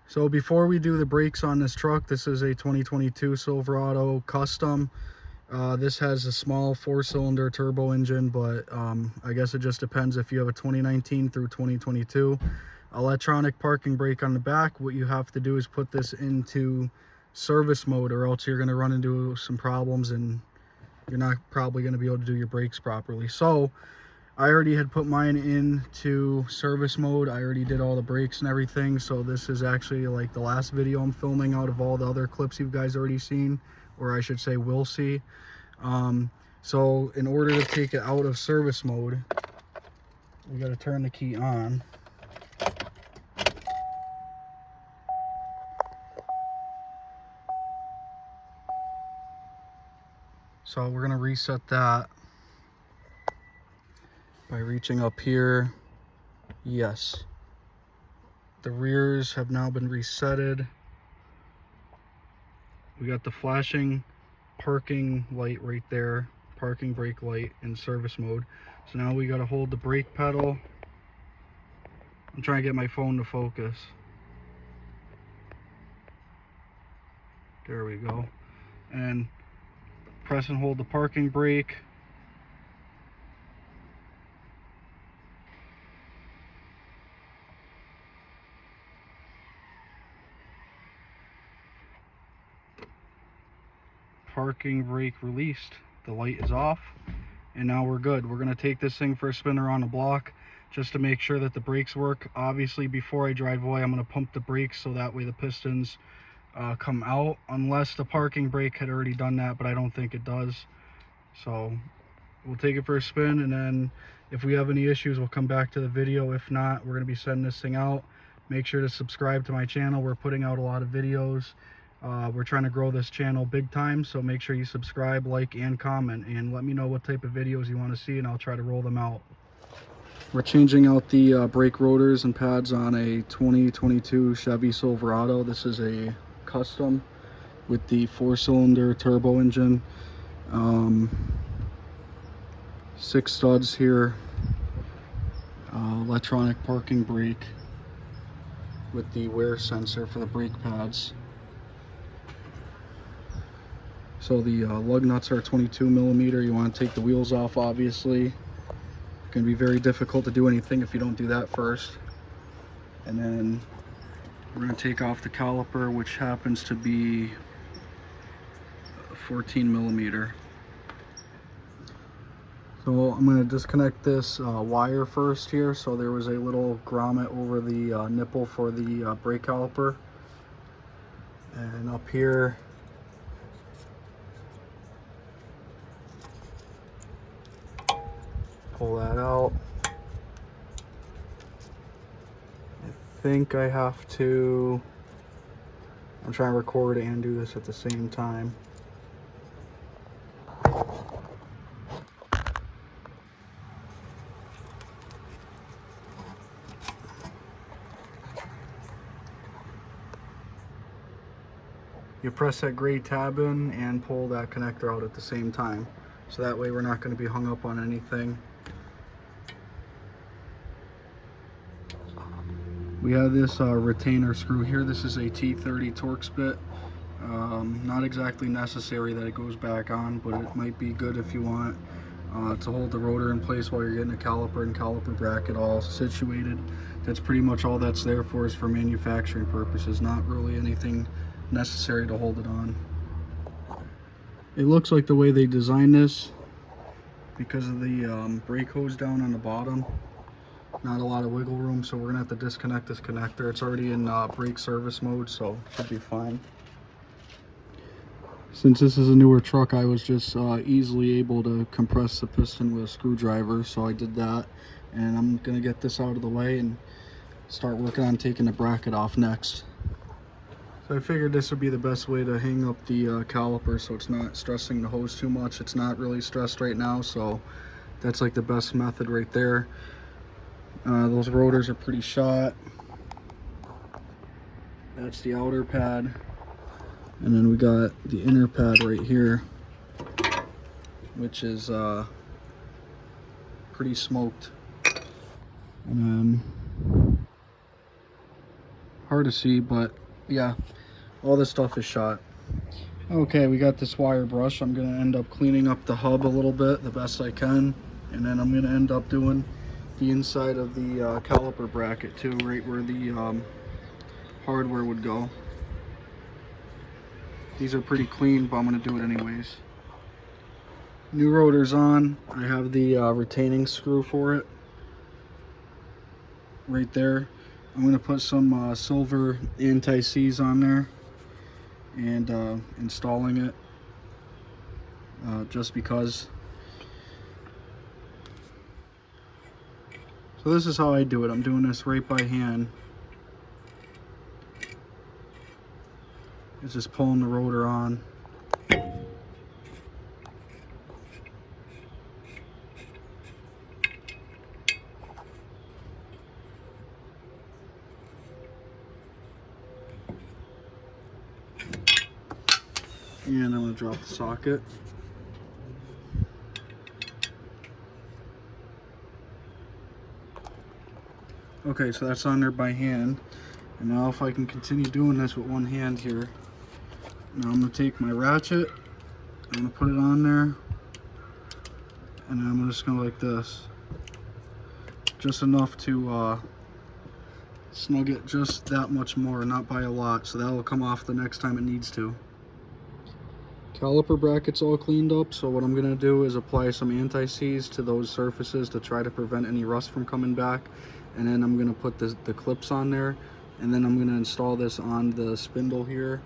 So before we do the brakes on this truck, this is a 2022 Silverado Custom. This has a small 4-cylinder turbo engine, but I guess it just depends if you have a 2019 through 2022. Electronic parking brake on the back. What you have to do is put this into service mode, or else you're going to run into some problems and you're not probably going to be able to do your brakes properly. So I already had put mine into service mode. I already did all the brakes and everything. So this is actually like the last video I'm filming out of all the other clips you guys already seen, or I should say will see. So in order to take it out of service mode, we got to turn the key on. So we're going to reset that by reaching up here. Yes, the rears have now been resetted. We got the flashing parking light right there, parking brake light in service mode. So now we got to hold the brake pedal. I'm trying to get my phone to focus. There we go. And press and hold the parking brake. Parking brake released. The light is off, and now we're good. We're going to take this thing for a spin around the block just to make sure that the brakes work. Obviously, before I drive away, I'm going to pump the brakes so that way the pistons come out, unless the parking brake had already done that, but I don't think it does. So we'll take it for a spin, and then if we have any issues, we'll come back to the video. If not, we're going to be sending this thing out. Make sure to subscribe to my channel. We're putting out a lot of videos. We're trying to grow this channel big time, so make sure you subscribe, like, and comment, and let me know what type of videos you want to see, and I'll try to roll them out. We're changing out the brake rotors and pads on a 2022 Chevy Silverado. This is a custom with the 4-cylinder turbo engine. 6 studs here, electronic parking brake with the wear sensor for the brake pads. So the lug nuts are 22 millimeter. You want to take the wheels off, obviously. It's going to be very difficult to do anything if you don't do that first. And then we're going to take off the caliper, which happens to be 14 millimeter. So I'm going to disconnect this wire first here. So there was a little grommet over the nipple for the brake caliper. And up here, pull that out. I think I have to, I'm trying to record and do this at the same time. You press that gray tab in and pull that connector out at the same time. So that way we're not going to be hung up on anything. We have this retainer screw here. This is a T30 Torx bit. Not exactly necessary that it goes back on, but it might be good if you want to hold the rotor in place while you're getting a caliper and caliper bracket all situated. That's pretty much all that's there for, is for manufacturing purposes, not really anything necessary to hold it on. It looks like the way they designed this, because of the brake hose down on the bottom, not a lot of wiggle room, so we're gonna have to disconnect this connector. It's already in brake service mode, so it should be fine. Since this is a newer truck, I was just easily able to compress the piston with a screwdriver, so I did that, and I'm gonna get this out of the way and start working on taking the bracket off next. So I figured this would be the best way to hang up the caliper so it's not stressing the hose too much. It's not really stressed right now, so that's like the best method right there. Those rotors are pretty shot. That's the outer pad. And then we got the inner pad right here, which is pretty smoked. And then hard to see, but yeah, all this stuff is shot. Okay, we got this wire brush. I'm gonna end up cleaning up the hub a little bit the best I can, and then I'm gonna end up doing the inside of the caliper bracket too, right where the hardware would go. These are pretty clean, but I'm gonna do it anyways. New rotor's on. I have the retaining screw for it right there. I'm gonna put some silver anti-seize on there and installing it just because. So this is how I do it. I'm doing this right by hand. It's just pulling the rotor on. And I'm going to drop the socket. Okay, so that's on there by hand. And now if I can continue doing this with one hand here, now I'm going to take my ratchet, I'm going to put it on there, and then I'm just going to like this. Just enough to snug it just that much more, not by a lot, so that'll come off the next time it needs to. Caliper bracket's all cleaned up, so what I'm going to do is apply some anti-seize to those surfaces to try to prevent any rust from coming back, and then I'm going to put the clips on there, and then I'm going to install this on the spindle here,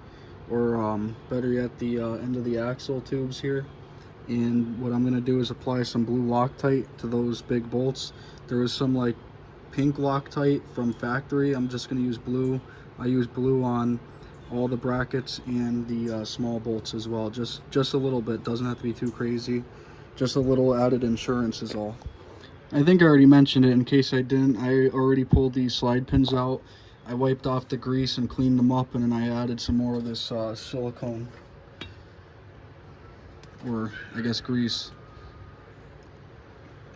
or better yet the end of the axle tubes here. And what I'm going to do is apply some blue Loctite to those big bolts. There was some like pink Loctite from factory. I'm just going to use blue. I use blue on all the brackets and the small bolts as well, just a little bit, doesn't have to be too crazy, just a little added insurance is all. I think I already mentioned it. In case I didn't, I already pulled these slide pins out. I wiped off the grease and cleaned them up, and then I added some more of this silicone, or I guess grease.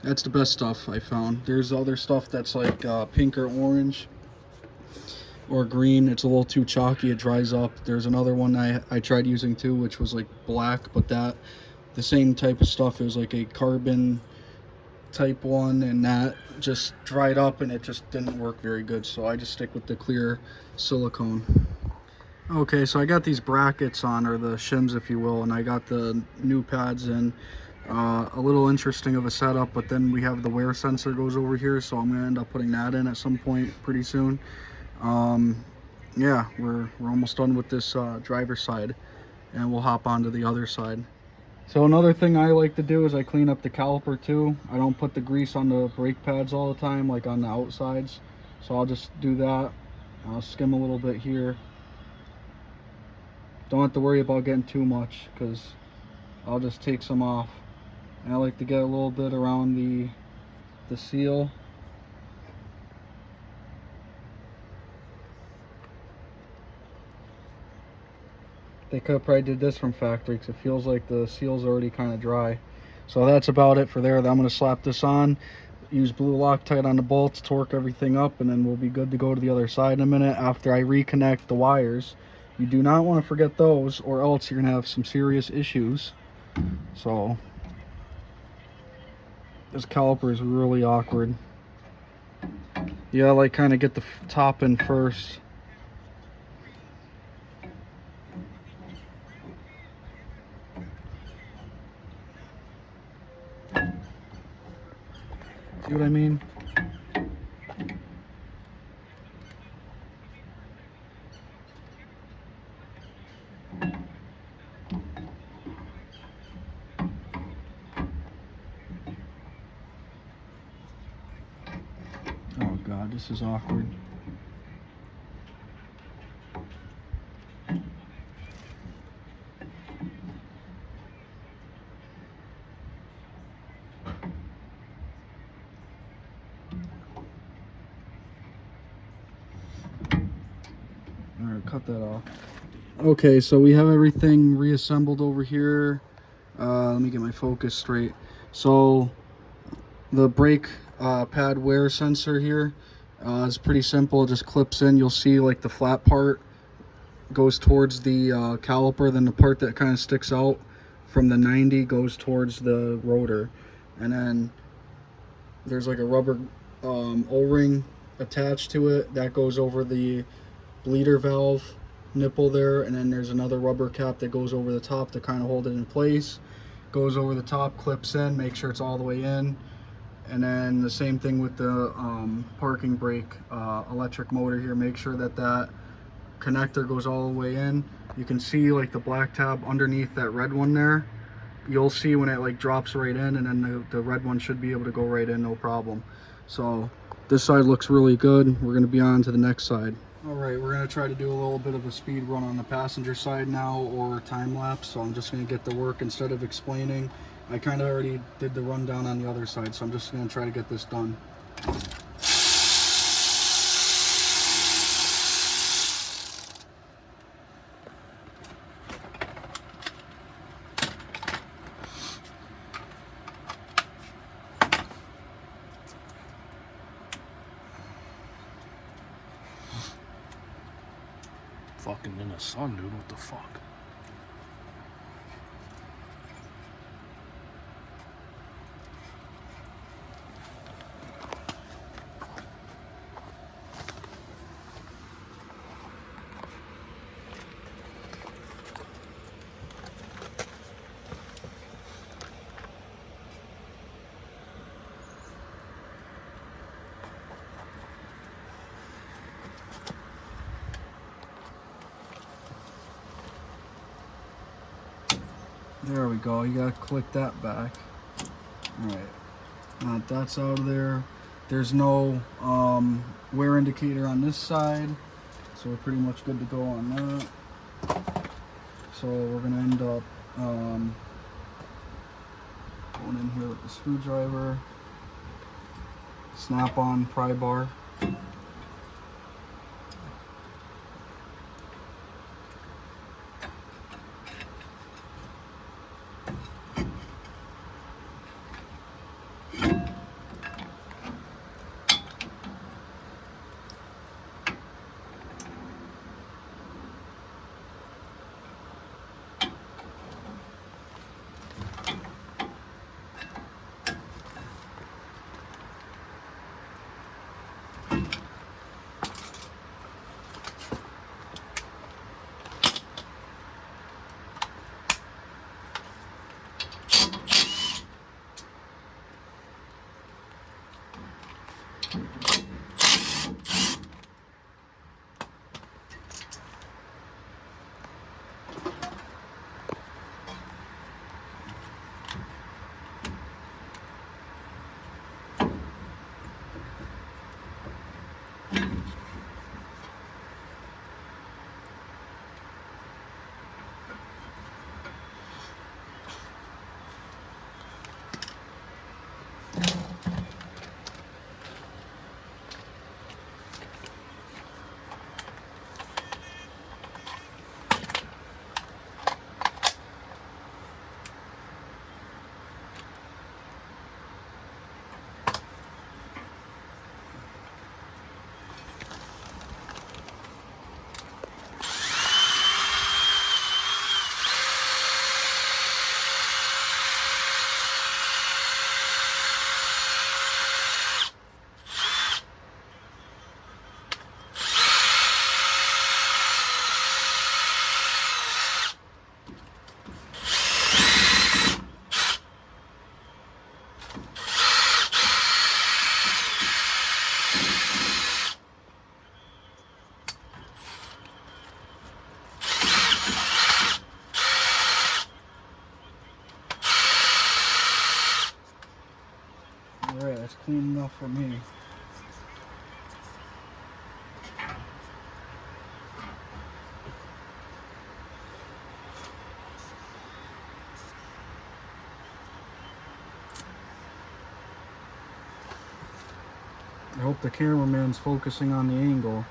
That's the best stuff I found. There's other stuff that's like pink or orange or green. It's a little too chalky, it dries up. There's another one I tried using too, which was like black, but the same type of stuff. It was like a carbon type one, and that just dried up and it just didn't work very good, so I just stick with the clear silicone. Okay, so I got these brackets on, or the shims if you will, and I got the new pads in. A little interesting of a setup, but then we have the wear sensor goes over here, so I'm gonna end up putting that in at some point pretty soon. Yeah, we're almost done with this driver's side, and we'll hop onto the other side. So another thing I like to do is I clean up the caliper too. I don't put the grease on the brake pads all the time, like on the outsides, so I'll just do that. I'll skim a little bit here. Don't have to worry about getting too much, because I'll just take some off. And I like to get a little bit around the seal. They could have probably did this from factory, because it feels like the seal's already kind of dry. So that's about it for there. I'm going to slap this on, use blue Loctite on the bolts, torque everything up, and then we'll be good to go to the other side in a minute after I reconnect the wires. You do not want to forget those, or else you're going to have some serious issues. So this caliper is really awkward. Yeah, I like kind of get the top in first. See what I mean? Oh God, this is awkward. Alright, cut that off. Okay, so we have everything reassembled over here. Let me get my focus straight. So the brake pad wear sensor here, It's pretty simple, it just clips in. You'll see like the flat part goes towards the caliper, then the part that kind of sticks out from the 90 goes towards the rotor, and then there's like a rubber O-ring attached to it that goes over the bleeder valve nipple there, and then there's another rubber cap that goes over the top to kind of hold it in place. Goes over the top, clips in, make sure it's all the way in. And then the same thing with the parking brake electric motor here. Make sure that that connector goes all the way in. You can see like the black tab underneath that red one there. You'll see when it like drops right in, and then the red one should be able to go right in, no problem. So this side looks really good. We're going to be on to the next side. All right, we're going to try to do a little bit of a speed run on the passenger side now, or time lapse. So I'm just going to get to work instead of explaining. I kind of already did the rundown on the other side, so I'm just going to try to get this done. Fucking in the sun, dude. What the fuck? There we go, you gotta click that back. Alright, now that that's out of there, there's no wear indicator on this side, so we're pretty much good to go on that. So we're gonna end up going in here with the screwdriver, snap on pry bar. Alright, that's clean enough for me. I hope the cameraman's focusing on the angle.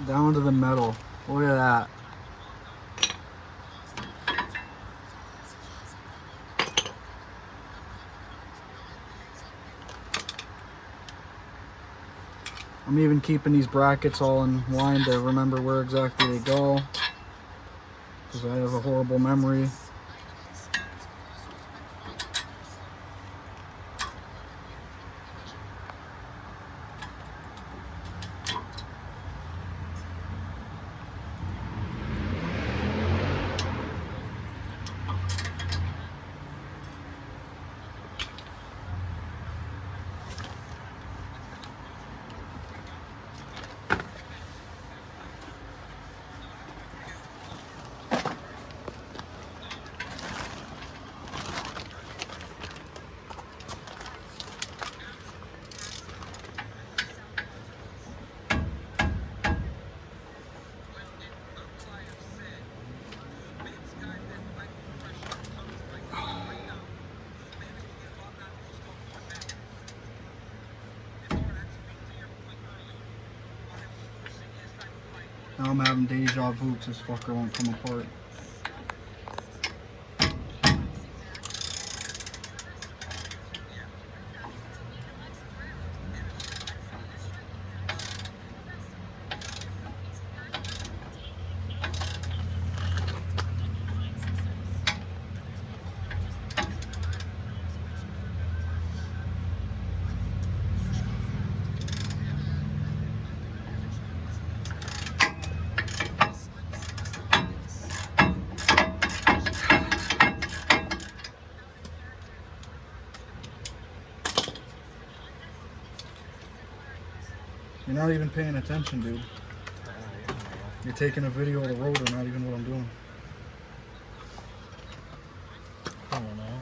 Down to the metal. Look at that. I'm even keeping these brackets all in line to remember where exactly they go, because I have a horrible memory. Now I'm having deja vu because this fucker won't come apart. You're not even paying attention, dude. You're taking a video of the rotor, not even what I'm doing. I don't know.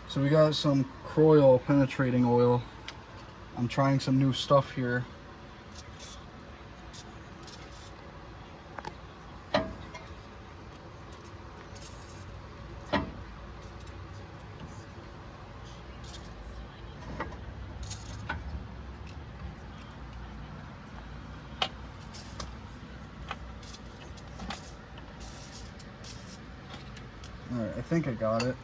So we got some Croyle penetrating oil. I'm trying some new stuff here. Alright, I think I got it.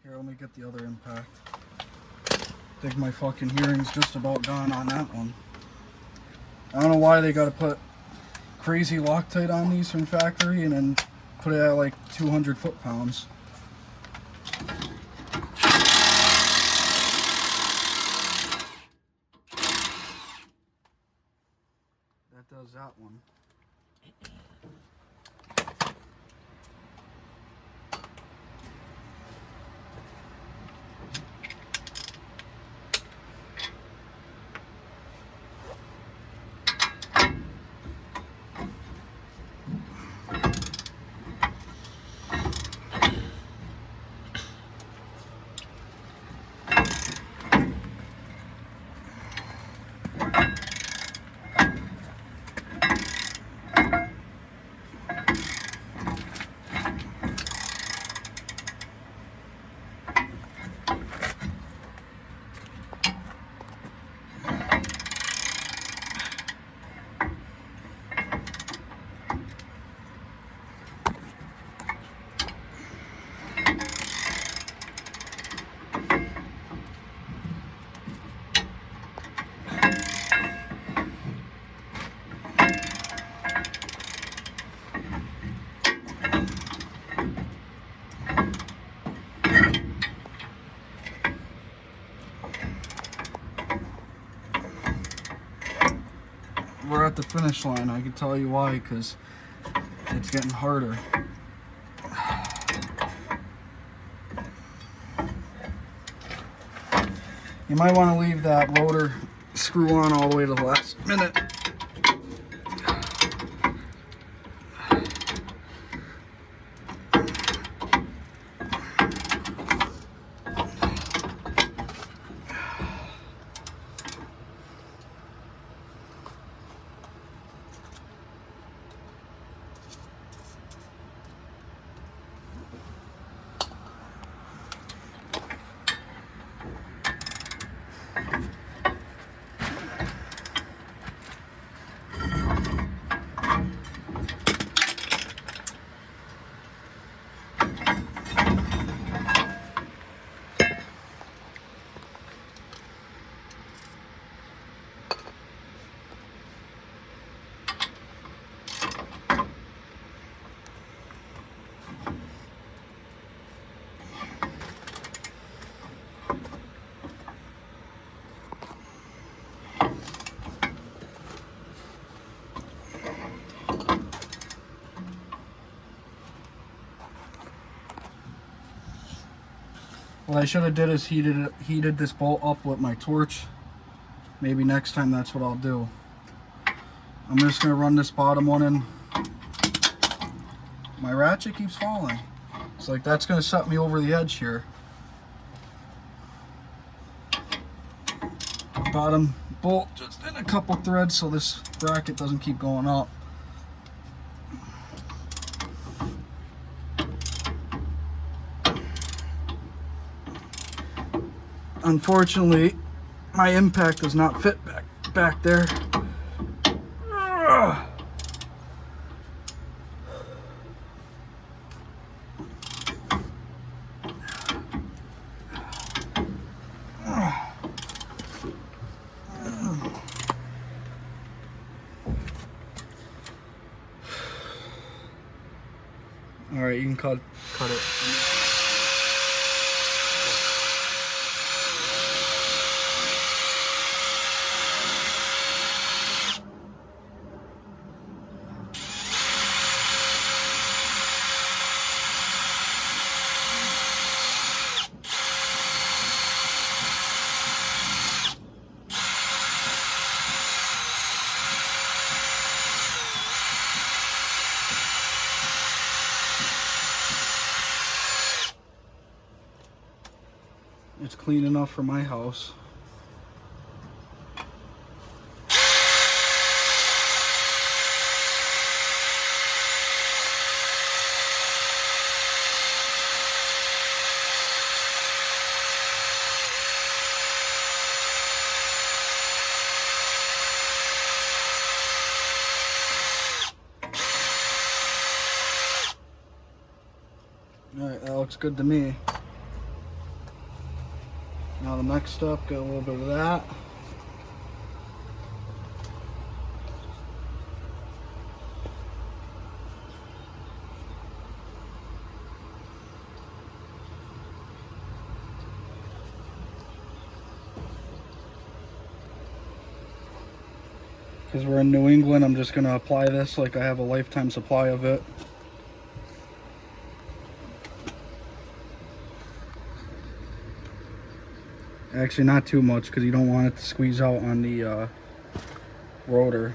Here, let me get the other impact. I think my fucking hearing's just about gone on that one. I don't know why they gotta put crazy Loctite on these from factory and then put it at like 200 foot-pounds. That does that one. We're at the finish line. I can tell you why, because it's getting harder. You might want to leave that rotor screw on all the way to the last minute. What I should have did is heated this bolt up with my torch. Maybe next time that's what I'll do. I'm just going to run this bottom one in. My ratchet keeps falling. It's like that's going to set me over the edge here. Bottom bolt just in a couple threads so this bracket doesn't keep going up. Unfortunately, my impact does not fit back there. Ugh. All right, you can cut it. It's clean enough for my house. All right, that looks good to me. Now the next step, get a little bit of that. Because we're in New England, I'm just going to apply this like I have a lifetime supply of it. Actually, not too much because you don't want it to squeeze out on the rotor.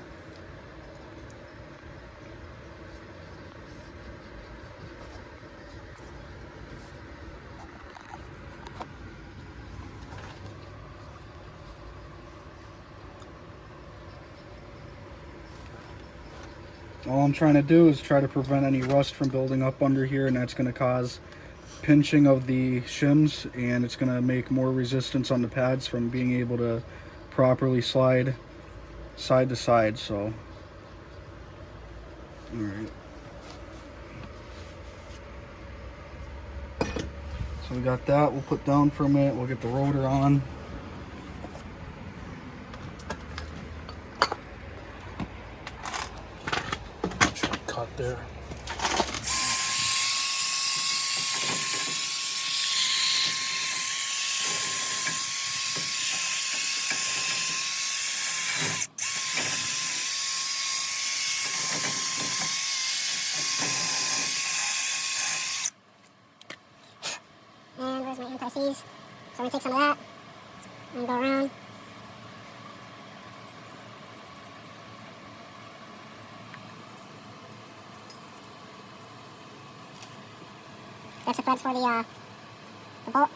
All I'm trying to do is try to prevent any rust from building up under here, and that's going to cause pinching of the shims, and it's going to make more resistance on the pads from being able to properly slide side to side. So, all right. So we got that. We'll put down for a minute. We'll get the rotor on. Cut there. And where's my anti-seize? So I'm going to take some of that and go around. That's the threads for the bolt.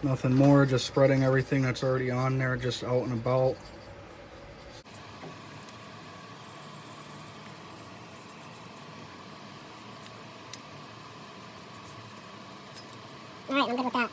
Nothing more, just spreading everything that's already on there, just out and about. Alright, I'm good with that.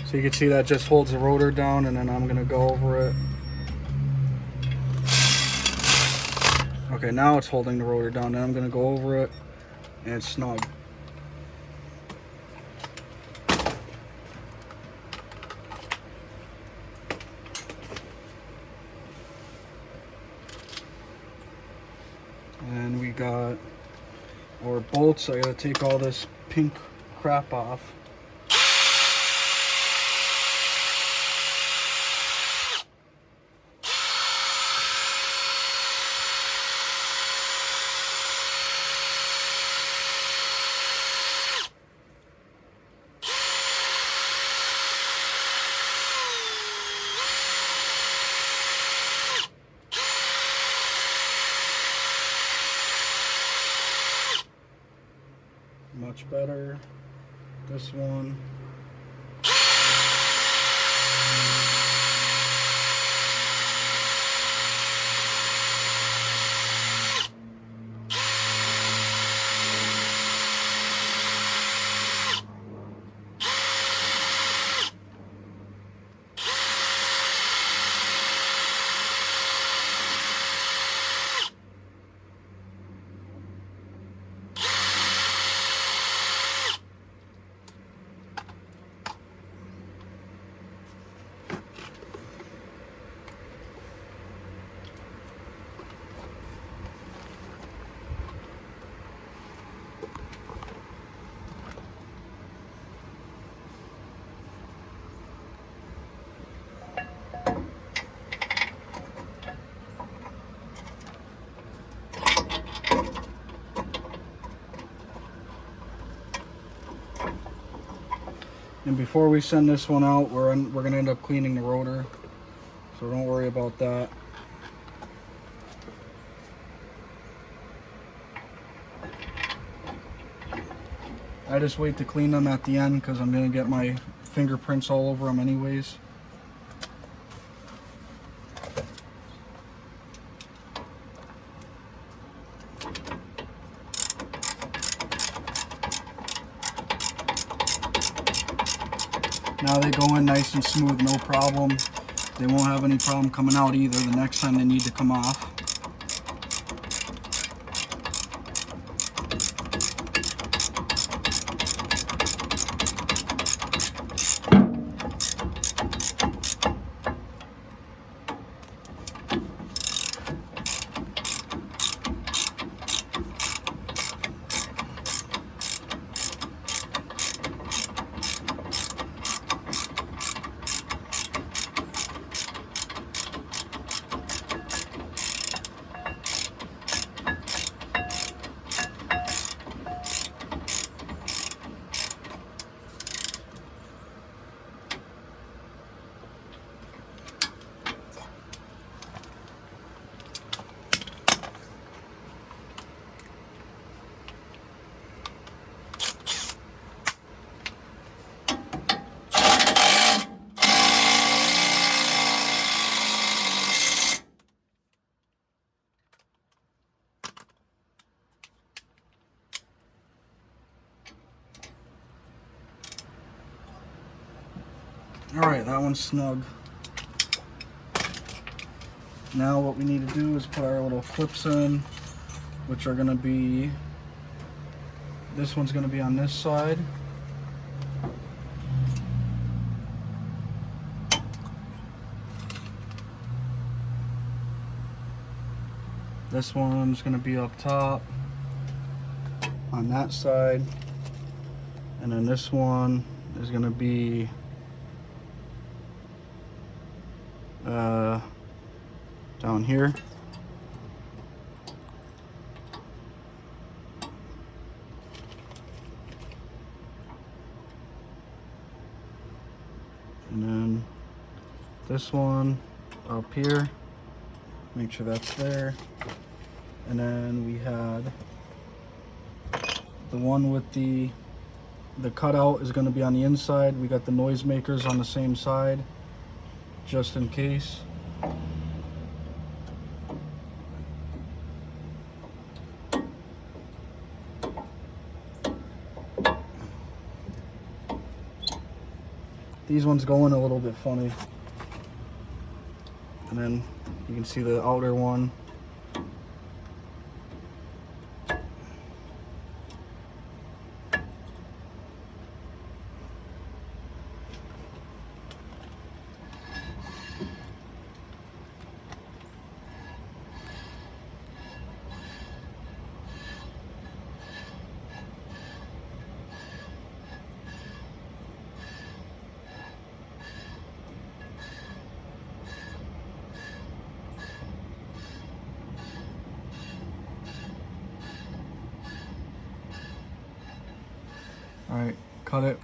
So you can see that just holds the rotor down, and then I'm gonna go over it. Okay, now it's holding the rotor down, and I'm gonna go over it, and it's snug. And we got our bolts. I gotta take all this pink crap off. Much better. This one. And before we send this one out, we're gonna end up cleaning the rotor, so don't worry about that. I just wait to clean them at the end because I'm gonna get my fingerprints all over them anyways. Now they go in nice and smooth, no problem. They won't have any problem coming out either the next time they need to come off. Alright, that one's snug. Now what we need to do is put our little clips in, which are going to be, this one's going to be on this side. This one's going to be up top on that side. And then this one is going to be down here. this one up here, make sure that's there. And then we had the one with the cutout is going to be on the inside. We got the noisemakers on the same side, just in case. These ones go in a little bit funny. And then you can see the outer one. All right, cut it.